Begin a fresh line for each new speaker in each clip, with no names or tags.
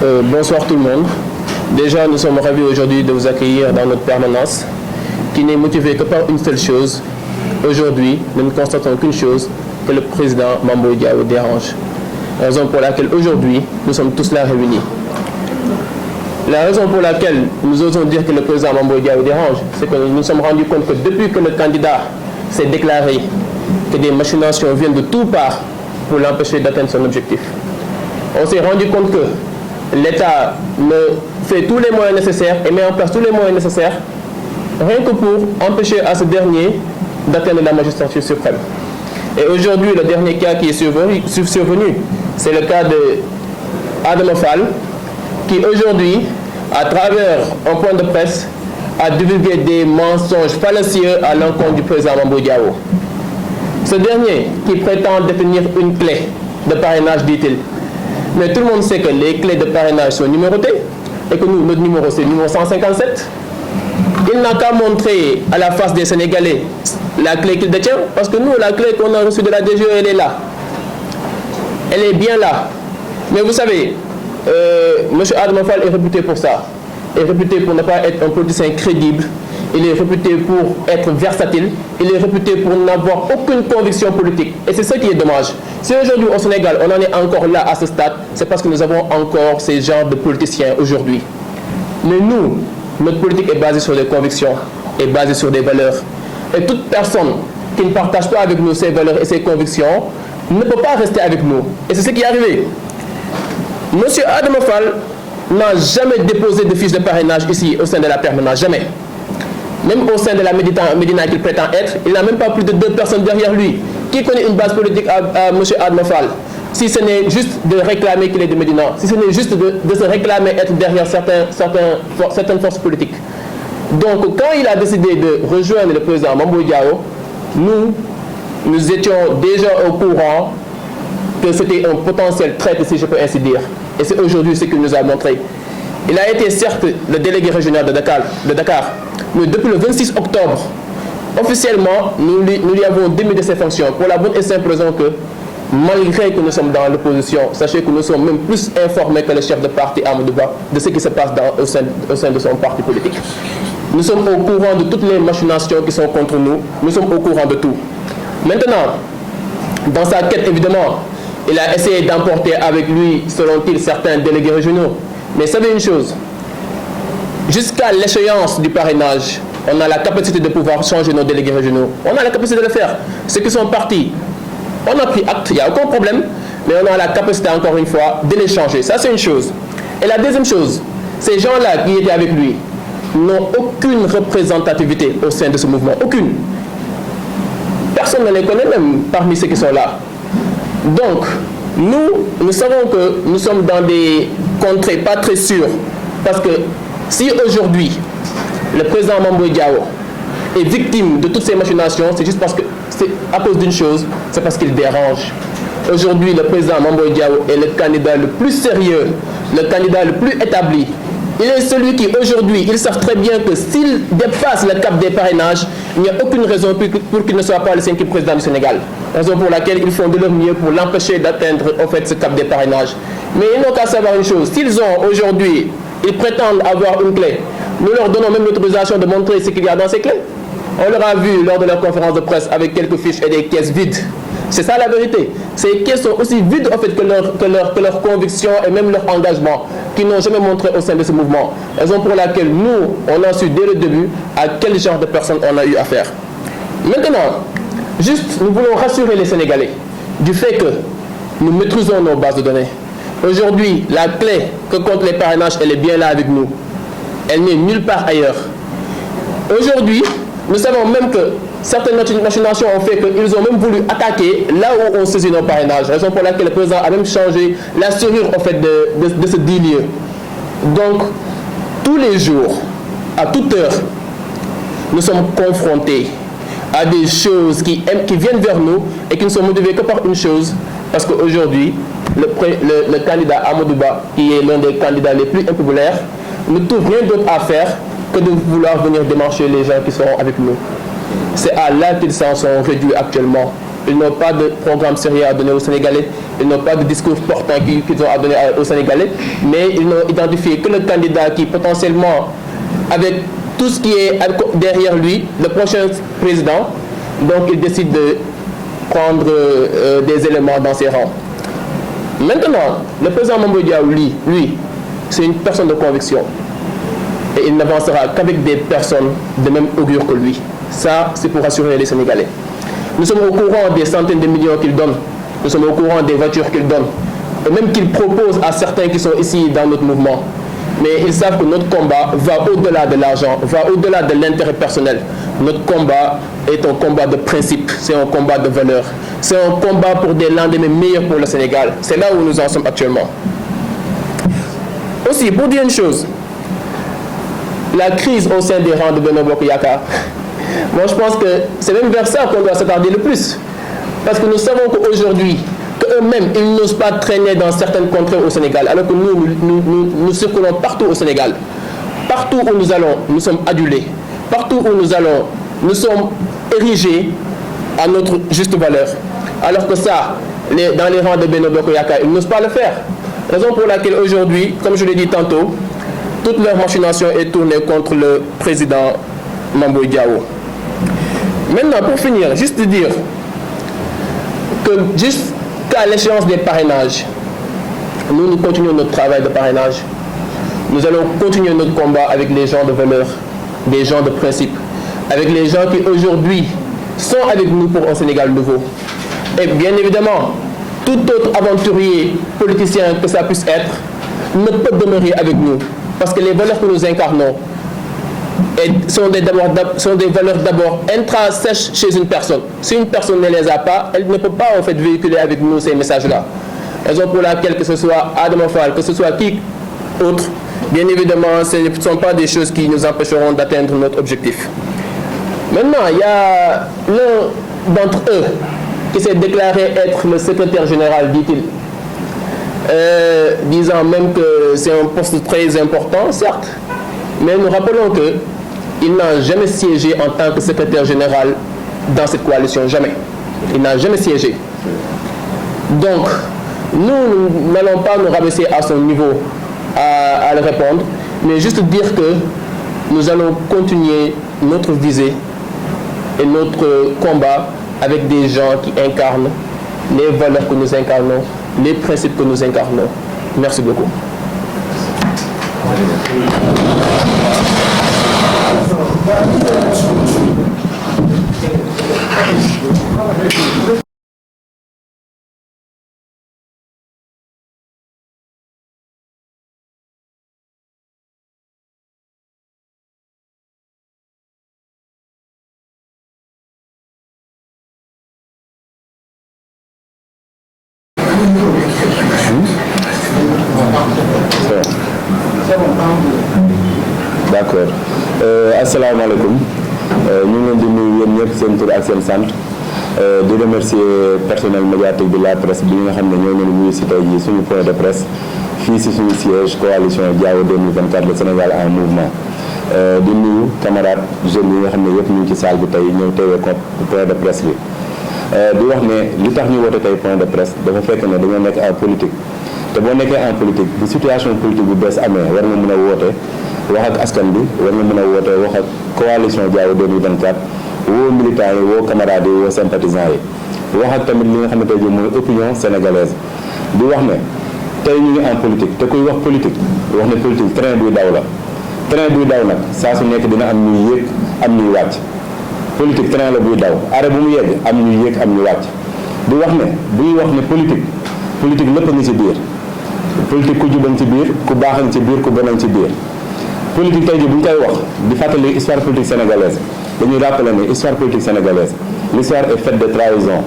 Bonsoir tout le monde. Déjà, nous sommes ravis aujourd'hui de vous accueillir dans notre permanence, qui n'est motivée que par une seule chose. Aujourd'hui, nous ne constatons qu'une chose, que le président Mamboy Diao dérange. Raison pour laquelle aujourd'hui, nous sommes tous là réunis. La raison pour laquelle nous osons dire que le président Mamboy Diao dérange, c'est que nous nous sommes rendus compte que depuis que le candidat s'est déclaré que des machinations viennent de toutes parts pour l'empêcher d'atteindre son objectif, on s'est rendu compte que l'État fait tous les moyens nécessaires et met en place tous les moyens nécessaires rien que pour empêcher à ce dernier d'atteindre la magistrature suprême. Et aujourd'hui, le dernier cas qui est survenu, c'est le cas de Adama Fall, qui aujourd'hui, à travers un point de presse, a divulgué des mensonges fallacieux à l'encontre du président Mamboy Diao. Ce dernier, qui prétend détenir une clé de parrainage, dit-il. Mais tout le monde sait que les clés de parrainage sont numérotées et que nous, notre numéro, c'est le numéro 157. Il n'a qu'à montrer à la face des Sénégalais la clé qu'il détient, parce que nous, la clé qu'on a reçue de la DGE, elle est là. Elle est bien là. Mais vous savez, M. Adama Fall est réputé pour ça. Il est réputé pour ne pas être un politicien crédible. Il est réputé pour être versatile. Il est réputé pour n'avoir aucune conviction politique. Et c'est ça qui est dommage. Si aujourd'hui au Sénégal, on en est encore là à ce stade, c'est parce que nous avons encore ces genres de politiciens aujourd'hui. Mais nous, notre politique est basée sur des convictions, est basée sur des valeurs. Et toute personne qui ne partage pas avec nous ces valeurs et ces convictions ne peut pas rester avec nous. Et c'est ce qui est arrivé. M. Adama Fall n'a jamais déposé de fiche de parrainage ici au sein de la permanence, jamais. Même au sein de la Médina qu'il prétend être, il n'a même pas plus de 2 personnes derrière lui. Qui connaît une base politique à M. Adama Fall? Si ce n'est juste de réclamer qu'il est de Médina, si ce n'est juste de se réclamer être derrière certaines forces politiques. Donc, quand il a décidé de rejoindre le président Mamboy Diao, nous étions déjà au courant que c'était un potentiel traître, si je peux ainsi dire. Et c'est aujourd'hui ce qu'il nous a montré. Il a été certes le délégué régional de Dakar, mais depuis le 26 octobre, officiellement, nous lui avons démis de ses fonctions pour la bonne et simple raison que, malgré que nous sommes dans l'opposition, sachez que nous sommes même plus informés que le chef de parti Amadou Ba de ce qui se passe au sein de son parti politique. Nous sommes au courant de toutes les machinations qui sont contre nous. Nous sommes au courant de tout. Maintenant, dans sa quête, évidemment, il a essayé d'emporter avec lui, selon-il, certains délégués régionaux. Mais savez une chose, jusqu'à l'échéance du parrainage, on a la capacité de pouvoir changer nos délégués régionaux. On a la capacité de le faire. Ceux qui sont partis, on a pris acte, il n'y a aucun problème, mais on a la capacité, encore une fois, de les changer. Ça, c'est une chose. Et la deuxième chose, ces gens-là qui étaient avec lui n'ont aucune représentativité au sein de ce mouvement. Aucune. Personne ne les connaît même parmi ceux qui sont là. Donc, nous savons que nous sommes dans des contrées pas très sûres. Parce que si aujourd'hui, le président Mamboy Diao est victime de toutes ces machinations, c'est juste parce que c'est à cause d'une chose, c'est parce qu'il dérange. Aujourd'hui, le président Mamboy Diao est le candidat le plus sérieux, le candidat le plus établi. Il est celui qui, aujourd'hui, ils savent très bien que s'il dépasse le cap des parrainages, il n'y a aucune raison pour qu'il ne soit pas le 5e président du Sénégal. Raison pour laquelle ils font de leur mieux pour l'empêcher d'atteindre, en fait, ce cap des parrainages. Mais ils n'ont qu'à savoir une chose. S'ils ont, aujourd'hui, ils prétendent avoir une clé, nous leur donnons même l'autorisation de montrer ce qu'il y a dans ces clés. On leur a vu lors de leur conférence de presse avec quelques fiches et des caisses vides. C'est ça la vérité. Ces caisses sont aussi vides en fait, que leurs convictions et même leur engagement qu'ils n'ont jamais montré au sein de ce mouvement. Raison pour laquelle nous, on a su dès le début à quel genre de personnes on a eu affaire. Maintenant, juste nous voulons rassurer les Sénégalais du fait que nous maîtrisons nos bases de données. Aujourd'hui, la clé que compte les parrainages, elle est bien là avec nous. Elle n'est nulle part ailleurs. Aujourd'hui, nous savons même que certaines machinations ont fait qu'ils ont même voulu attaquer là où on saisit nos parrainages. Raison pour laquelle le président a même changé la serrure en fait, de ce dit lieu. Donc, tous les jours, à toute heure, nous sommes confrontés à des choses qui viennent vers nous et qui ne sont motivées que par une chose. Parce qu'aujourd'hui, le candidat Amadou Ba, qui est l'un des candidats les plus impopulaires, ne trouve rien d'autre à faire que de vouloir venir démarcher les gens qui sont avec nous. C'est à là qu'ils s'en sont réduits actuellement. ils n'ont pas de programme sérieux à donner aux Sénégalais, ils n'ont pas de discours portant qu'ils ont à donner aux Sénégalais, mais ils n'ont identifié que le candidat qui potentiellement, avec tout ce qui est derrière lui, le prochain président, donc il décide de prendre des éléments dans ses rangs. Maintenant, le président Mame Boye Diao, lui, c'est une personne de conviction. Et il n'avancera qu'avec des personnes de même augure que lui. Ça, c'est pour rassurer les Sénégalais. Nous sommes au courant des centaines de millions qu'il donne. Nous sommes au courant des voitures qu'il donne. Et même qu'il propose à certains qui sont ici dans notre mouvement. Mais ils savent que notre combat va au-delà de l'argent, va au-delà de l'intérêt personnel. Notre combat est un combat de principe, c'est un combat de valeurs. C'est un combat pour des lendemains meilleurs pour le Sénégal. C'est là où nous en sommes actuellement. Aussi, pour dire une chose, la crise au sein des rangs de Benno Bokk Yakaar, moi je pense que c'est même vers ça qu'on doit s'attarder le plus. Parce que nous savons qu'aujourd'hui, qu'eux-mêmes, ils n'osent pas traîner dans certaines contrées au Sénégal, alors que nous circulons partout au Sénégal. Partout où nous allons, nous sommes adulés. Partout où nous allons, nous sommes érigés à notre juste valeur. Alors que ça, dans les rangs de Benno Bokk Yakaar, ils n'osent pas le faire. Raison pour laquelle aujourd'hui, comme je l'ai dit tantôt, toute leur machination est tournée contre le président Mame Boye Diao. Maintenant, pour finir, juste dire que jusqu'à l'échéance des parrainages, nous continuons notre travail de parrainage. Nous allons continuer notre combat avec les gens de valeur, des gens de principe, avec les gens qui aujourd'hui sont avec nous pour un Sénégal nouveau. Et bien évidemment, tout autre aventurier politicien que ça puisse être ne peut demeurer avec nous. Parce que les valeurs que nous incarnons sont des valeurs d'abord intrinsèques chez une personne. Si une personne ne les a pas, elle ne peut pas en fait véhiculer avec nous ces messages-là. Raison pour laquelle, que ce soit Adama Fall, que ce soit qui autre, bien évidemment, ce ne sont pas des choses qui nous empêcheront d'atteindre notre objectif. Maintenant, il y a l'un d'entre eux qui s'est déclaré être le secrétaire général, dit-il, disant même que c'est un poste très important, certes, mais nous rappelons qu'il n'a jamais siégé en tant que secrétaire général dans cette coalition, jamais. Il n'a jamais siégé. Donc, nous n'allons pas nous rabaisser à son niveau à le répondre, mais juste dire que nous allons continuer notre visée et notre combat avec des gens qui incarnent les valeurs que nous incarnons, les principes que nous incarnons. Merci beaucoup.
D'accord. Asalaamaaleykum ñu ngi leen di nuyu yéen ñëpp seen tur ak seen sant di remercier personnel médiatique de la presse bi nga xam ne ñoo leen wuyu si tey jii suñu point de presse fii si suñu siège coalition Diao 2024 le Sénégal en mouvement di nuyu camarades jeunes yi nga xam ne yëpp ñu ngi ci salle bi tey ñëw teewee point de presse bi di wax ne li tax ñu woote tey point de presse dafa fekk ne dañoo nekk en politique te boo nekkee en politique bu situation politique bu bees amee war nga mën a woote wax ak askan bi war nga mën a woote wax ak coalition Diao 2024 woo militants yi woo camarades yi woo sympathisants yi wax ak tamit li nga xam ne tey jii mooy opinion sénégalaise di wax ne tey ñu ngi en politique te kuy wax politique wax ne politique train buy daw la train buy daw nag saa su nekk dina am ñuy yéeg am ñuy wàcc politique train la buy daw arrêt bu mu yegg am ñuy yéeg am ñu wàcc di wax ne buy wax ne politique lépp a ngi ci biir politique ku juban ci biir ku baaxan ci biir ku bonan ci biir politique tey jii bu ñu koy wax di fàttali histoire politique sénégalaise dañuy rappeler ne histoire politique sénégalaise l'histoire est faite de trahison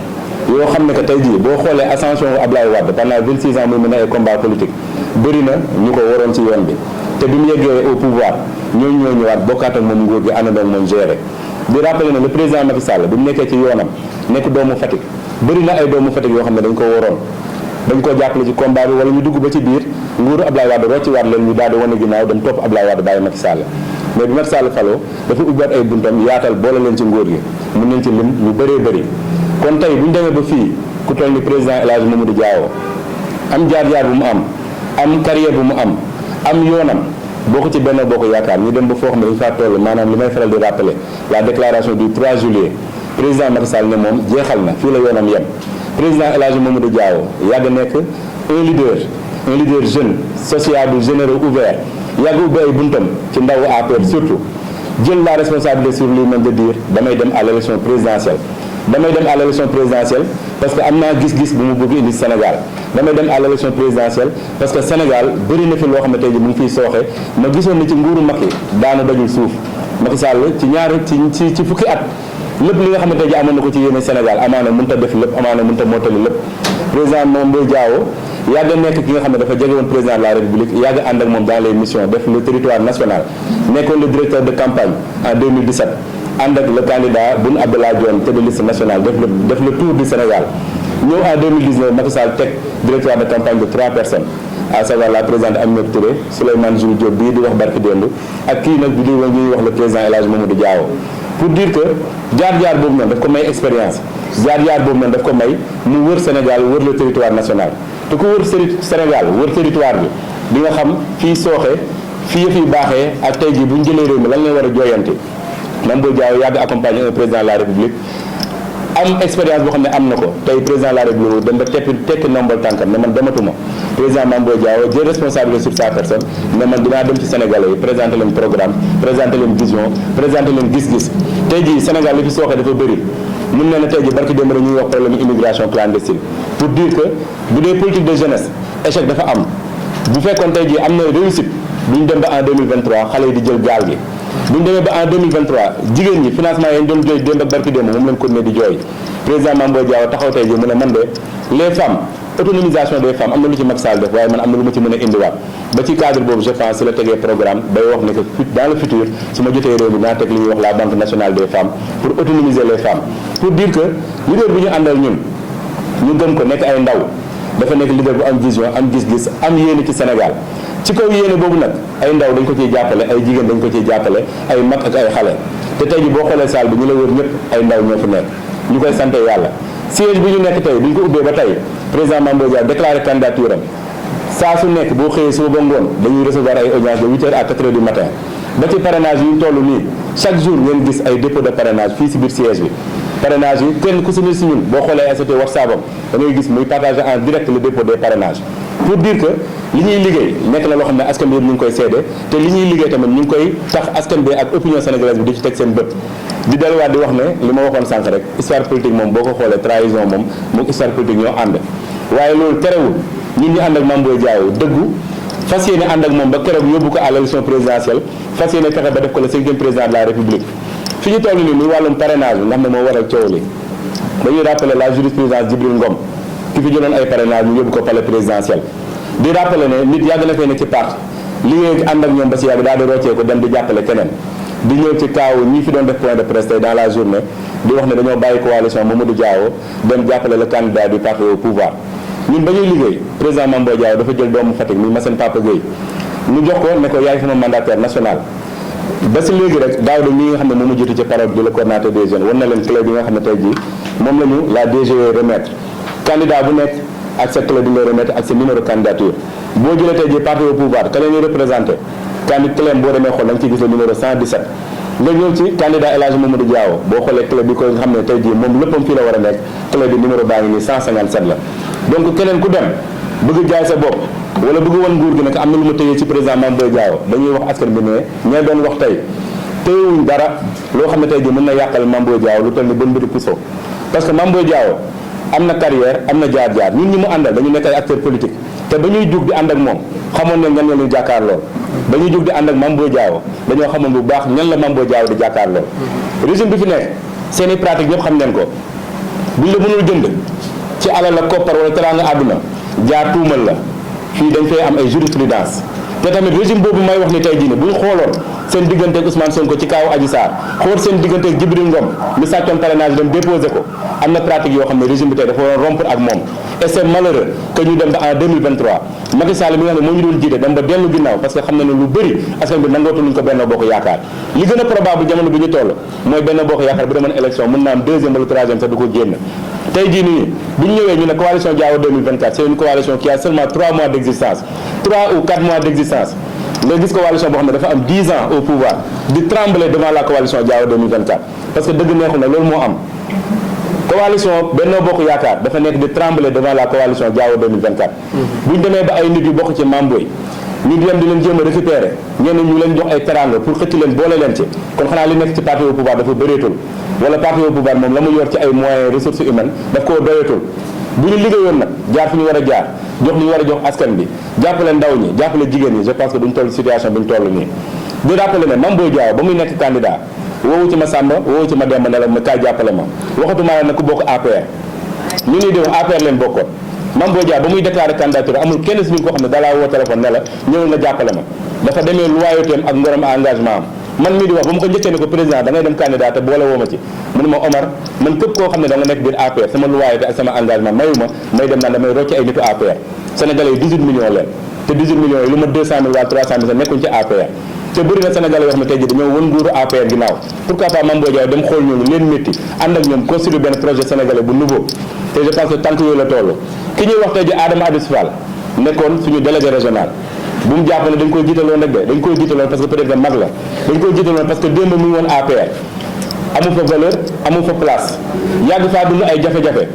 yoo xam ne que tey jii boo xoolee ascension Ablaye Wade pendant 26 ans muy mën ay combat politique bëri na ñu ko waroon ci yoon bi te bi mu yeggee au pouvoir ñoo ñëwaat bokkaat ak moom nguur gi àndandoo ak moom géré di rappeler ne le président Macky Sall bi mu nekkee ci yoonam nekk doomu Fatick bëri na ay doomu Fatick yoo xam ne dañ ko waroon dañ ko jàppale ci combat bi wala ñu dugg ba ci biir nguuru Ablaye Wade rocci waat leen ñu daal di wane ginnaaw dem topp Ablaye Wade bàyyi Macky Sall mais bi Macky Sall faloo dafa ubbiwaat ay buntam yaatal boole leen ci nguur gi mun nañ ci lim ñu bëree bëri kon tey bu ñu demee ba fii ku toll ni président El Hadji Mamadou Diawo am jaar-jaar bu mu am carrière bu mu am yoonam boo ko ci benn boo ko yaakaar ñu dem ba foo xam ne dañu faa toll maanaam li may faral di rappeler la déclaration du 3 juillet président Macky Sall ne moom jeexal na fii la yoonam yem président El Hadji Mamadou Diawo yàgg nekk un leader jeune sociable généreux ouvert yàgg ubbi ay buntam ci ndawu APR surtout jël la responsabilité sur lui-même de dire damay dem à l'élection présidentielle parce que am naa gis-gis bu mu bëgg indi Sénégal damay dem à l'élection présidentielle parce que Sénégal bëri na fi loo xam ne tey ji mu ngi fiy sooxe ma gisoon ni ci nguuru Macky daanu dajul suuf Macky Sall ci fukki at lépp li nga xam ne tey ji amoon na ko ci yéene Sénégal amaana mënut a def lépp amaana mënut a mottali lépp président Mame Diao yàgg nekk ki nga xam ne dafa jege woon président de la République yàgg ànd ak moom dans les missions def le territoire national nekkoon le directeur de campagne en 2017 ànd ak le candidat Boun Abdallah Dionne tête de liste nationale def le tour du Sénégal ñëw en 2019 Macky Sall teg directoire de campagne de 3 personnes à savoir la présidente Aminata Touré Souleymane Jules Diop bii di wax barki démb ak kii nag bi di wax le président El Hadji Mamadou Diawo pour dire que jaar-jaar boobu noonu daf ko may expérience jaar-jaar boobu noonu daf ko may mu wër Sénégal wër le territoire national te ku wër Sénégal wër territoire bi nga xam fii sooxe fii yëf yi baaxee ak tey jii bu ñu jëlee réew mi lan lay war a jooyante Mame Diao yàgg accompagner un président de la République am expérience boo xam ne am na ko tey président de la République dem ba tekki nombal tànkam ne man dematuma président Mame Diao jël responsabilité sur sa personne ne man dinaa dem ci Sénégalais yi présenter leen programme présenter leen vision présenter leen gis-gis tey jii Sénégal li fi sooxe dafa bëri mun na ne tey jii barki démb ñuy wax problème immigration clandestine pour dire que bu dee politique de jeunesse échec dafa am bu fekkoon tey jii am na réussite duñ dem ba en 2023 xale yi di jël gaal gi buñ demee ba en 2023 jigéen ñi financement yi ñu doon jooy démb ak barki démb moom lañ ko ne di jooy président Mame Diao taxaw tey jii mu ne man de les femmes autonomisation des femmes am na lu ci Macky Sall def waaye man am na lu ma ci mën a indiwaat ba ci cadre boobu je pense si la tegee programme bay wax ne que dans le futur su ma jotee réew mi naa teg li ñuy wax la banque nationale des femmes pour autonomiser les femmes pour dire que leader bi ñu àndal ñun ñu gëm ko nekk ay ndaw dafa nekk leader bu am vision am gis-gis am yéene ci Sénégal ci kaw yéene boobu nag ay ndaw dañ ko ciy jàppale ay jigéen dañ ko ciy jàppale ay mag ak ay xale te tey ji boo xoolee salle bi ñu la wër ñëpp ay ndaw ñoo fi nekk ñu koy sante yàlla siège bi ñu nekk tey bi ñu ko ubbee ba tey président Mame Diao déclaré candidature am saa su nekk boo xëyee suba ba ngoon dañuy recevoir ay audience de 8h à 4h du matin ba ci parrainage yi ñu toll nii chaque jour ngeen gis ay dépôt de parrainage fii si biir siège bi parrainage yi kenn ku si ne si ñun boo xoolee ST WhatsApp am da ngay gis muy partager en direct le dépôt des parrainages pour dire que li ñuy liggéey nekk na loo xam ne askan bi yëpp ñu ngi koy seede te li ñuy liggéey tamit ñu ngi koy tax askan bi ak opinion sénégalaise bi di ci teg seen bët di delluwaat di wax ne li ma waxoon sànq rek histoire politique moom boo ko xoolee trahison moom histoire politique ñoo ànd waaye loolu terewul ñun ñu ànd ak Mame Diao dëggu fas yéene ànd ak moom ba keroog yóbbu ko à l'élection présidentielle fas yéene fexe ba def ko le 5e président de la république fi ñu toll nii muy wàllum parrainage bi nga xam ne moo waral coow li dañuy rappeler la jurisprudence Djibril Ngom ki fi jëloon ay parrainage ñu yóbbu ko palais présidentiel di rappeler ne nit yàgg na fee ne ci parti liggéey ànd ak ñoom ba si yàgg daal di roccee ko dem di jàppale keneen di ñëw ci kaaw ñi fi doon def point de presse tey dans la journée di wax ne dañoo bàyyi coalition Mamadou Diao dem jàppale le candidat du parti au pouvoir ñun ba ñuy liggéey président Mame Diao dafa jël doomu Fatick muy Massène Papa Gueye ñu jox ko ne ko yaay sama mandataire national ba si léegi rek daaw de mi nga xam ne moom mu jiitu ci parole bi le coordinateur des jeunes war na leen clé bi nga xam ne tey jii moom la ñu la DGE remettre candidat bu nekk ak sa clé bi nga remettre ak sa numéro candidature boo jëlee tey jii parti au pouvoir ka leen ñuy représenté clé boo demee xool da nga ciy gis le numéro 117 nga ñëw ci candidat El Hadji Mamadou Diao boo xoolee clé bi ko nga xam ne tey jii moom léppam fii la war a nekk clé bi numéro baa ngi nii 157 la donc keneen ku dem bëgg jaay sa bopp wala bëgg wan nguur gi nag am na lu ma tëyee ci président Mame Diao dañuy wax askan bi ne ñee doon wax tey téyewuñ dara loo xam ne tey jii mën na yàqal Mame Diao lu toll ni bën mbiri puso parce que Mame Diao am na carrière am na jaar-jaar ñun ñi mu àndal dañu nekk ay acteur politique te ba ñuy jug di ànd ak moom xamoon ne ñan la ñuy jàkkaar lool ba ñuy jug di ànd ak Mame Diao dañoo xamoon bu baax ñan la Mame Diao di jàkkaar lool régime bi fi nekk seeni pratique ñëpp xam neen ko buñ la mënul jënd ci alal la koppar wala teraanga àdduna jaar tuumal la fii dañ fay am ay jurisprudence te tamit régime boobu may wax ni tey jii nii bu ñu xooloon seen diggante ak Ousmane Sonko ci kaaw Adji Sarr xool seen diggante ak Djibril Ngom mi sàccoon parrainage dem déposé ko am na pratique yoo xam ne régime bi tey dafa war a rompre ak moom et c'est malheureux que ñu dem ba en 2023 Macky Sall mi nga xam ne moo ñu doon jiite dem ba dellu ginnaaw parce que xam na ne lu bëri askan bi nangootu luñ ko Benno Bokk Yaakaar li gën a probable jamono bi ñu toll mooy Benno Bokk Yaakaar bu demoon élection mën naa am deuxième wala troisième sax du ko génn tey jii nii bu ñu ñëwee ñu ne coalition Diao 2024 c'est une coalition qui a seulement 3 mois d'existence 3 ou 4 mois d'existence nga gis coalition boo xam ne dafa am 10 ans au pouvoir di trembler devant la coalition Diao 2024 parce que dëgg neexul na loolu moo am coalition Benno Bokk Yaakaar dafa nekk di trembler devant la coalition Diao 2024 bu ñu demee ba ay nit yu bokk ci Mamboy ñu dem di leen jéem a récupérer ñenn ñu leen jox ay teranga pour xëcc leen boole leen ci kon xanaa li nekk ci parti au pouvoir dafa bëreetul wala parti au pouvoir moom la mu yor ci ay moyens ressources humaines daf koo doyatul bu ñu liggéeyoon nag jaar fi ñu war a jaar jox li ñu war a jox askan bi jàppale ndaw ñi jàppale jigéen ñi je pense que duñ toll situation bi ñu toll nii di rappelé ne Mame Boye Diao ba muy nekk candidat woowu ci ma Samba woowu ci ma Demba ne la ma kaay jàppale ma waxatuma la nag ku bokk APR ñu ni déw APR leen bokkoon Mame Boye Diao ba muy déclaré candidature amul kenn si ñu ko xam ne dalaa woo téléphone ne la ñëwal nga jàppale ma dafa demee loyauté am ak ngorom engagement am man mii di wax ba mu ko njëkkee ne ko président da ngay dem candidat te boole woo ma ci mu ne ma Omar man képp koo xam ne da nga nekk biir APR sama loyauté ak sama engagement mayu ma may dem naan damay rocc ay nitu APR sénégalais yi 18 millions leen te 18 millions yi lu ma 200 000 waa 300 000 sax nekkuñ ci APR te bëri na sénégalais yoo xam ne tey jii dañoo wën nguuru APR ginnaaw pourquoi pas Mame Boye Diao dem xool ñooñu leen métti ànd ak ñoom construire benn projet sénégalais bu nouveau te je pense que tànk yooyu la toll ki ñuy wax tey ji Adama Adis Fall nekkoon suñu délégué régional bu mu jàpp ne dañ koy jiitaloon rek de dañ koy jiitaloon parce que peut-être que mag la dañ koy jiitaloon parce que démb mu ngi woon APR amu fa valeur amu fa place yàgg faa dund ay jafe-jafe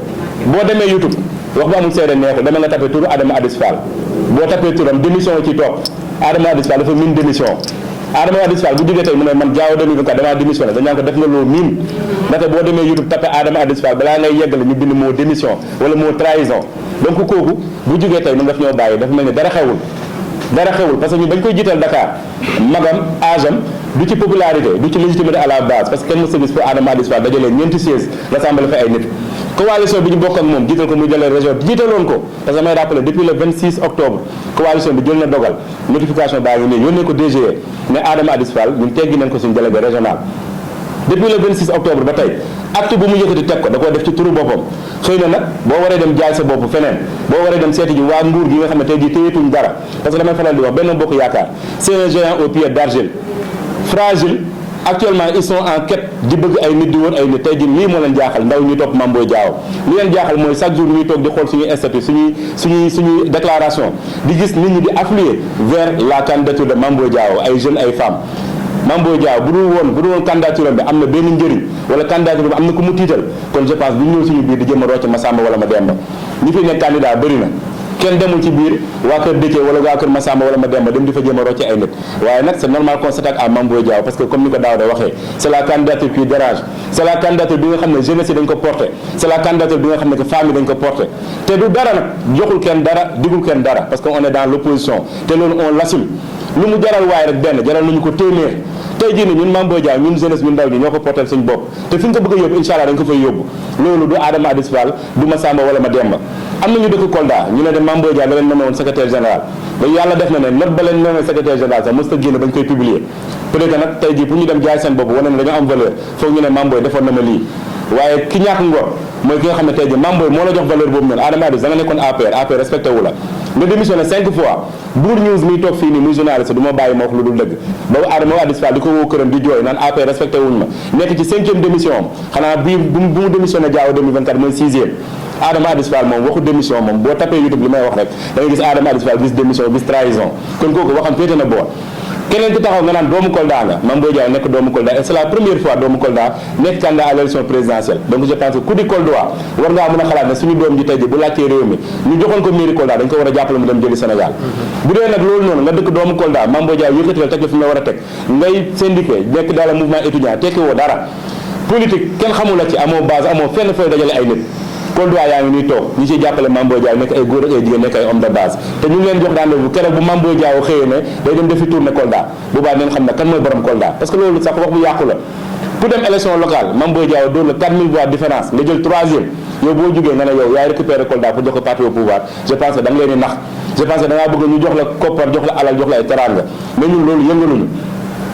boo demee YouTube wax ba amul seede neexul dama nga tapé turu Adama Adis Fall boo tapé turam démission ci topp Adama Adis Fall dafa min démission Adama Adis Fall bu jógee tey mu ne man Diao 2024 damaa démissionné dañ naan ko def nga loo miin ndaxte boo demee YouTube tapé Adama Adis Fall balaa ngay yeggale ñu bind moo démission wala moo trahison donc kooku bu jógee tey mën daf ñoo bàyyi dafa mel ni dara xewul parce que ñu bañ koy jiital Dakar magam âge am du ci popularité du ci légitimité à la base parce que kenn mës a gis pour Adama Adis Fall dajalee ñeenti sièges l'Assemblée fa ay nit coalition bi ñu bokk ak moom jiital ko muy jëlee région jiitaloon ko parce que may rappelé depuis le 26 octobre coalition bi jël na dogal notification baa ngi nii yónnee ko DGE ne Adama Adis Fall ñun teggi nañ ko suñu délégué régional depuis le 26 octobre ba tey acte bu mu yëkkati teg ko da koo def ci turu boppam xëy na nag boo waree dem jaay sa bopp feneen boo waree dem seeti ji waa nguur gi nga xam ne tey jii téyetuñ dara parce que damay faral di wax Benno Bokk Yaakaar c'est un géant aux pieds d'argile fragile actuellement ils sont en quête di bëgg ay nit di wër ay nit tey jii lii moo leen jaaxal ndaw ñuy topp Mame Boye Diao li leen jaaxal mooy chaque jour ñuy toog di xool suñuy statut suñuy déclaration di gis nit ñi di affluer vers la candidature de Mame Boye Diao ay jeunes ay femmes Mame Boye Diao bu dul woon candidature bi am na benn njëriñ wala candidature bi am na ku mu tiital kon je pense bu ñu ñëw suñu biir di jëm a rocc ma Samba wala ma Demba ñi fi nekk candidat bëri na kenn demul ci biir waa kër Déthié wala waa kër Massamba wala ma Demba dem di fa jéem a rocc ay nit waaye nag c'est normal qu'on s'attaque à Mame Boye Diao parce que comme ni ko daaw de waxee c'est la candidature qui dérange c'est la candidature bi nga xam ne jeunesse yi dañ ko porté c'est la candidature bi nga xam ne que femmes yi dañ ko porté te du dara nag joxul kenn dara digul kenn dara parce que on est dans l'opposition te loolu on l'assume lu mu jaral waaye rek benn jaral nañu ko téeméer tey jii nii ñun Mame Boye Diao ñun jeunesse bi ndaw ñi ñoo ko porté suñu bopp te fi ñu ko bëgg a yóbbu incha allah dañ ko fay yóbbu loolu du Adama Adis Fall du Massamba wala ma Demba am nañu dëkk Kolda ñu ne de Mame Boye Diao da leen nommé woon secrétaire général ba yàlla def na ne note ba leen nommé secrétaire général sax mos ta génn bañ koy publier peut-être que nag tey jii pour ñu dem jaay seen bopp wane ne dañoo am valeur foog ñu ne Mame Boye defoon na ma lii waaye ki ñàkk ngor mooy ki nga xam ne tey jii Mame Boye moo la jox valeur boobu noonu Adama Adis da nga nekkoon APR respecté wu la nga démissionné 5 fois Bour News miy toog fii nii muy journaliste du ma bàyyi ma wax lu dul dëgg ba Adama Adis Fall di ko woo këram di jooy naan APR respecté wuñ ma nekk ci 5e démission am xanaa bii bu mu démissionné Diao 2024 mooy 6e Adama Adis Fall moom waxu démission moom boo tapé YouTube li may wax rek da nga gis Adama Adis Fall gis démission gis trahison kon kooku waxam féete na boor keneen ki taxaw nga naan doomu Kolda nga Mame Boye Diao nekk doomu Kolda et c'est la première fois doomu Kolda nekk candidat à l'élection présidentielle donc je pense que ku di Kolda war ngaa mën a xalaat ne suñu doom ji tey ji bu laajtee réew mi ñu joxoon ko mairie Kolda dañ ko war a jàppale mu dem jëli Sénégal bu dee nag loolu noonu nga dëkk doomu Kolda Mame Boye Diao yëkkati la teg la fi nga war a teg ngay syndiqué nekk dans le mouvement étudiant tekki woo dara politique kenn xamul la ci amoo base amoo fenn fooy dajale ay nit Kolda yaa ngi nii toog ñi ciy jàppale Mame Boye Diao nekk ay góor ak ay jigéen nekk ay homme de base te ñu ngi leen jox rendez-vous keroog bu Mame Boye Diao xëyee ne day dem defi tournée Kolda boobaa neen xam ne kan mooy borom Kolda parce que loolu sax wax bu yàqu la ku dem élection locale Mame Boye Diao doon la 4000 voix différence nga jël 3e yow boo jógee nga ne yow yaay récupérer Kolda pour jox ko parti au pouvoir je pense que da nga leen di nax je pense que da ngaa bëgg ñu jox la koppar jox la alal jox la ay teraanga mais ñun loolu yëngaluñu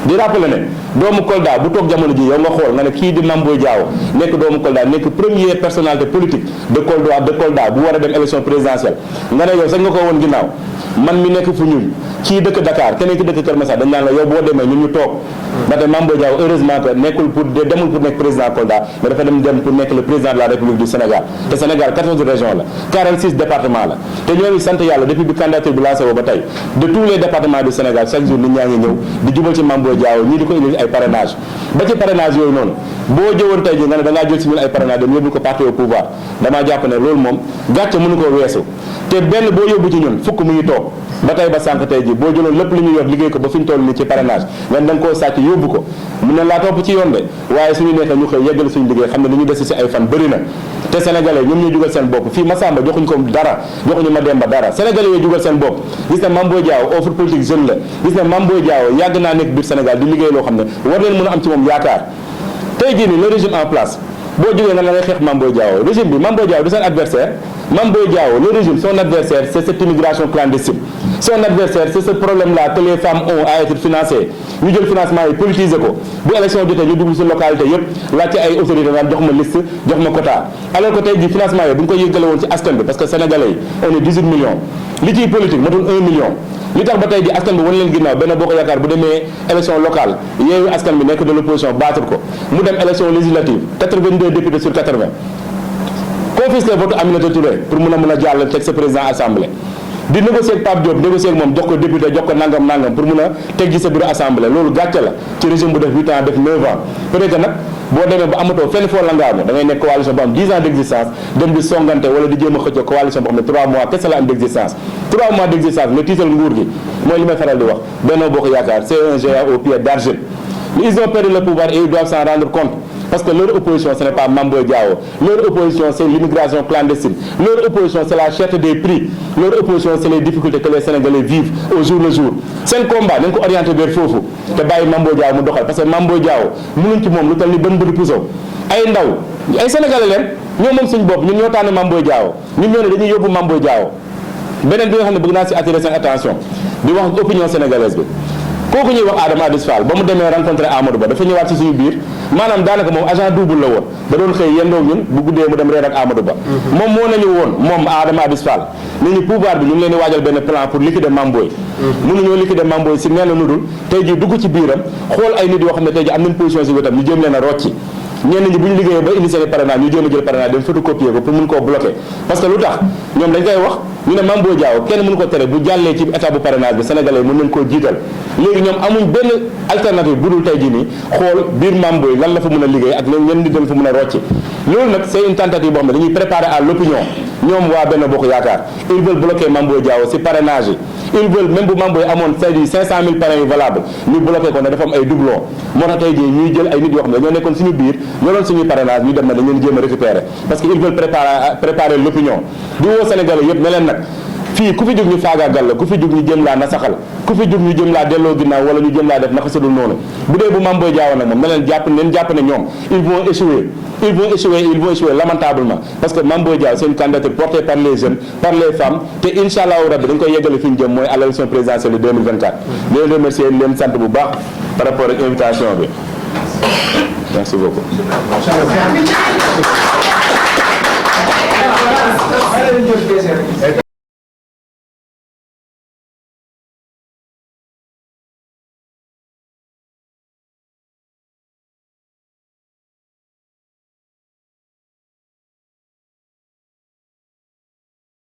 di rappeler ne doomu Kolda bu toog jamono ji yow nga xool nga ne kii di Mame Boye Diao nekk doomu Kolda nekk première personnalité politique de Kolda bu war a dem élection présidentielle nga ne yow sax nga ko woon ginnaaw man mi nekk fu ñun kii dëkk Dakar keneen ki dëkk Kër Massar dañ naan la yow boo demee ñun ñu toog ndaxte Mame Boye Diao heureusement que demul pour nekk président Kolda mais dafa dem pour nekk le président de la République du Sénégal te Sénégal 14 régions la 46 départements la te ñoo ngi sant yàlla depuis bi candidature bi lancé woo ba tey de tous les départements du Sénégal chaque jour nit ñaa ngi ñëw di jubal ci Mame Boye Diao ñii di ko indil ay parrainage ba ci parrainage yooyu noonu boo jëwoon tey ji nga ne da ngaa jël si ñun ay parrainage dem yóbbu ko parti au pouvoir damaa jàpp ne loolu moom gàcce mënu koo weesu te benn boo yóbbu ci ñun fukk mu ngi toog ba tey ba sànq tey ji boo jëloon lépp li ñu yor liggéey ko ba fi ñu toll nii ci parrainage men da nga koo sàcc yóbbu ko mun na laa topp ci yoon de waaye suñu nekk ñu xëy yeggal suñu liggéey xam ne li ñu des si ay fan bëri na te sénégalais ñoom ñoo jugal seen bopp fii Massamba joxuñu ko dara joxuñu Mademba dara sénégalais yooyu jugal seen bopp gis ne Mame Boye Diao offre politique jeune la gis ne Mame Boye Diao yàgg naa nekk biir Sénégal di liggéey loo xam ne war leen mën a am ci moom yaakaar tey jii nii le régime en place boo jógee nga la ngay xeex Mame Boye Diao régime bi Mame Boye Diao du seen adversaire Mame Boye Diao le régime son adversaire c'est cette immigration clandestine son adversaire c'est ce problème-là que les femmes ont à être financées ñu jël financement yi politiser ko bu élection jotee ñu dugg ci localité yëpp laajte ay autorités naan jox ma liste jox ma quota alors que tey jii financement yi bu ñu ko yëggale woon ci askan bi parce que sénégalais yi on est 18 millions li ciy politique matul 1 million li tax ba tey jii askan bi wan leen ginnaaw benn boo ko yaakaar bu demee élection locale yeewu askan bi nekk de l'opposition battre ko mu dem élection législative 82 députés sur 80 confisquer vote Aminata Touré pour mun a jàll teg sa président assemblée di négocier ak Pape Diop négocier ak moom jox ko député jox ko nangam pour mun a teg ci sa bureau assemblée loolu gàcce la ci régime bu def 8 ans def 9 ans peut-être nag boo demee ba amatoo fenn foo langaamu da ngay nekk coalition bu am 10 ans d'existence dem di songante wala di jéem a xëccoo coalition boo xam ne 3 mois kese la am d'existence 3 mois d'existence nga tiital nguur gi mooy li may faral di wax Benno Bokk Yaakaar c'est un géant au pied d'argile ils ont perdu le pouvoir et ils doivent s'en rendre compte parce que leur opposition ce n'est pas Mame Boye Diao leur opposition c'est l'immigration clandestine leur opposition c'est la cherté des prix leur opposition c'est les difficultés que les Sénégalais vivent au jour le jour seen combat nañ ko orienté vers foofu te bàyyi Mame Boye Diao mu doxal parce que Mame Boye Diao mënuñ ci moom lu tal ni bën bëri puso ay ndaw ay Sénégalais leen ñoo moom suñu bopp ñun ñoo tànn Mame Boye Diao ñun ñoo ne dañuy yóbbu Mame Boye Diao beneen bi nga xam ne bëgg naa si attirer seen attention di wax opinion sénégalaise bi kooku ñuy wax Adama Adis Fall ba mu demee rencontré Amadou Ba dafa ñëwaat ci suñu biir maanaam daanaka moom agent double la woon da doon xëy yendoo ñun bu guddee mu dem reer ak Amadou Ba moom moo nañu woon moom Adama Adis Fall ne ñu pouvoir bi ñu ngi leen di waajal benn plan pour liquider Mame Boye mënuñoo liquider Mame Boye si nenn nudul tey jii dugg ci biiram xool ay nit yoo xam ne tey jii am nañ position si wetam ñu jéem leen a rocci ñenn ñi bu ñu liggéeyee ba indi seen parrainage ñu jéem a jël parrainage dem photocopier ko pour mun koo bloquer parce que lu tax ñoom dañ koy wax ñu ne Mame Boye Diao kenn mënu ko tere bu jàllee ci état bu parrainage bi sénégalais mën nañ koo jiital léegi ñoom amuñ benn alternative bu dul tey jii nii xool biir Mame Boye lan la fa mën a liggéey ak leen ñenn nit dañ fa mën a rocci loolu nag c'est une tentative boo xam ne dañuy préparer à l'opinion ñoom waa Benno Bokk Yaakaar ils veulent bloquer Mame Boye Diao si parrainage yi ils veulent même bu Mame Boye amoon c'est-à-dire 500 000 parrains yu valable ñu bloqué ko ne dafa am ay doublons moo tax tey jii ñuy jël ay nit yoo xam ne dañoo nekkoon suñu biir ñoo doon suñuy parrainage ñu dem na dañ leen jéem a récupérer parce que ils veulent préparer l'opinion di woo Sénégalais yëpp ne leen nag fii ku fi jóg ñu faagaagal la ku fi jóg ñu jëm laa nasaxal ku fi jóg ñu jëm laa delloo ginnaaw wala ñu jëm laa def naka sadul noonu bu dee bu Mame Boye Diao nag moom na leen jàpp ne ñoom ils vont échouer lamentablement parce que Mame Boye Diao c'est une candidature portée par les jeunes par les femmes te incha allahu rabbi dañ koy yeggale fi ñu jëm mooy à l'élection présidentielle de 2024 leen remercier leen sant bu baax par rapport ak invitation bi merci beaucoup